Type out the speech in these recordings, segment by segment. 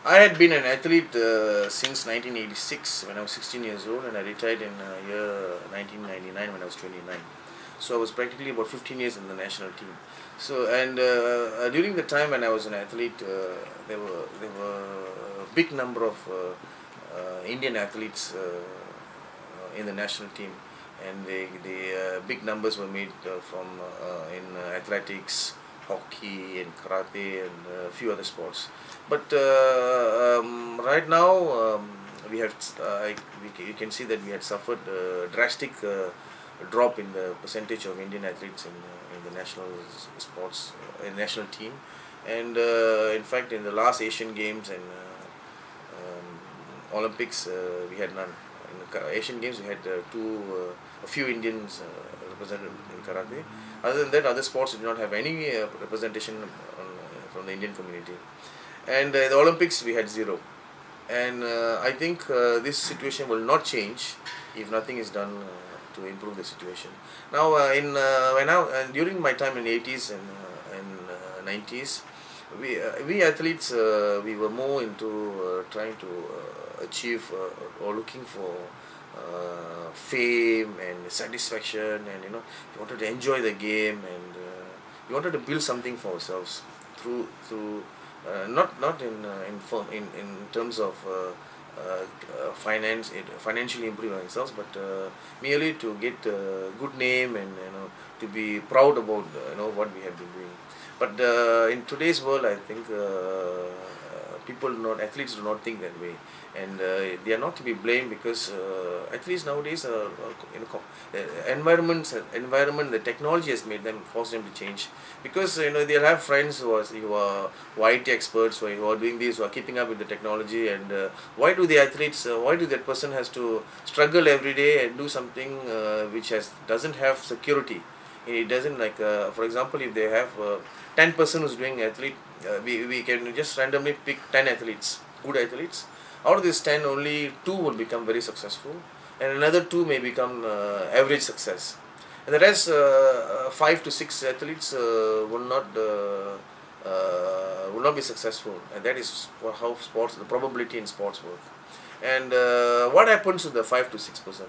I had been an athlete since 1986 when I was 16 years old, and I retired in year 1999 when I was 29. So I was practically about 15 years in the national team. So and during the time when I was an athlete, there were a big number of Indian athletes in the national team, and the big numbers were made from in athletics, hockey, and karate, and a few other sports. But right now, we have you can see that we had suffered a drastic drop in the percentage of Indian athletes in the national sports, in national team, and in fact, in the last Asian Games and Olympics, we had none. In the Asian Games, we had a few Indians represented in karate. Other than that, other sports did not have any representation from the Indian community. And the Olympics, we had zero. And I think this situation will not change if nothing is done to improve the situation. Now, during my time in 80s and 90s, we athletes we were more into trying to achieve or looking for fame and satisfaction, and we wanted to enjoy the game, and we wanted to build something for ourselves through not in terms of financially improve ourselves, but merely to get a good name, and to be proud about what we have been doing. But in today's world, I think athletes do not think that way, and they are not to be blamed, because athletes nowadays environment, the technology has made them, forced them to change, because they'll have friends who are IT experts, who are doing this, who are keeping up with the technology, and why do that person has to struggle every day and do something which doesn't have security. It doesn't, like for example, if they have 10 person who's doing athlete, we can just randomly pick 10 athletes, good athletes. Out of this 10, only 2 will become very successful, and another 2 may become average success, and the rest 5 to 6 athletes will not be successful. And that is how the probability in sports work. And what happens to the 5 to 6%?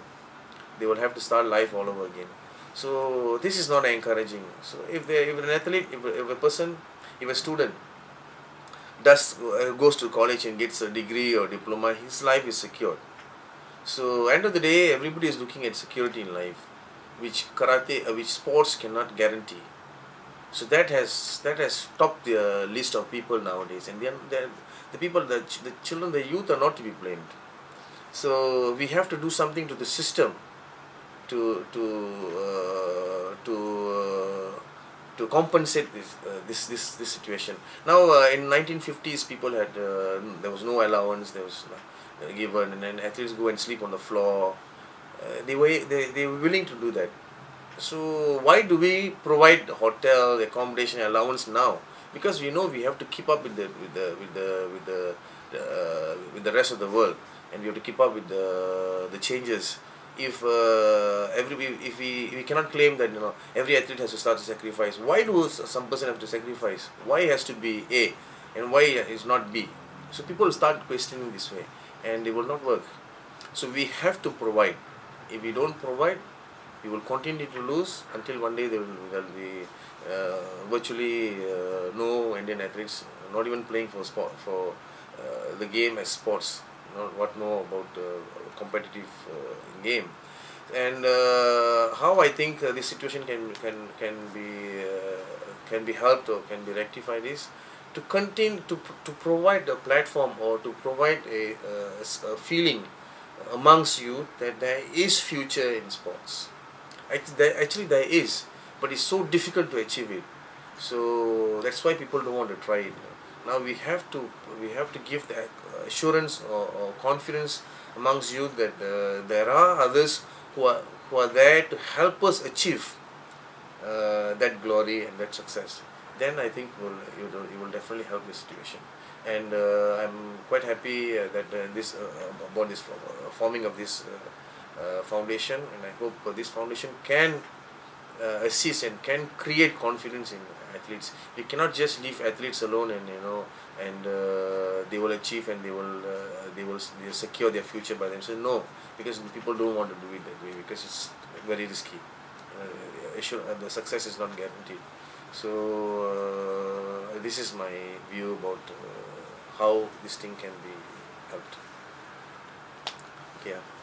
They will have to start life all over again. So this is not encouraging. So if an athlete, if a student goes to college and gets a degree or diploma, his life is secured. So end of the day, everybody is looking at security in life, which sports cannot guarantee. So that has stopped the list of people nowadays, and the children, the youth are not to be blamed. So we have to do something to the system to compensate this situation. Now, in 1950s, people had there was no allowance. There was given, and then athletes go and sleep on the floor. They were willing to do that. So why do we provide hotel accommodation allowance now? Because we know we have to keep up with the rest of the world, and we have to keep up with the changes. If we cannot claim that every athlete has to start to sacrifice, why do some person have to sacrifice? Why it has to be A, and why is not B? So people start questioning this way, and it will not work. So we have to provide. If we don't provide, we will continue to lose until one day there will be virtually no Indian athletes, not even playing for the game as sports. What know about competitive game. And how I think this situation can be helped or can be rectified is to continue to provide a platform, or to provide a feeling amongst youth that there is future in sports. Actually there is, but it's so difficult to achieve it. So that's why people don't want to try it. Now we have to give the assurance or confidence amongst youth that there are others who are there to help us achieve that glory and that success. Then I think it will definitely help the situation. And I'm quite happy that about this forming of this foundation, and I hope this foundation can assist and can create confidence in athletes. We cannot just leave athletes alone, and they will will achieve and they secure their future by themselves. No, because people don't want to do it that way because it's very risky. The success is not guaranteed. So this is my view about how this thing can be helped. Okay. Yeah.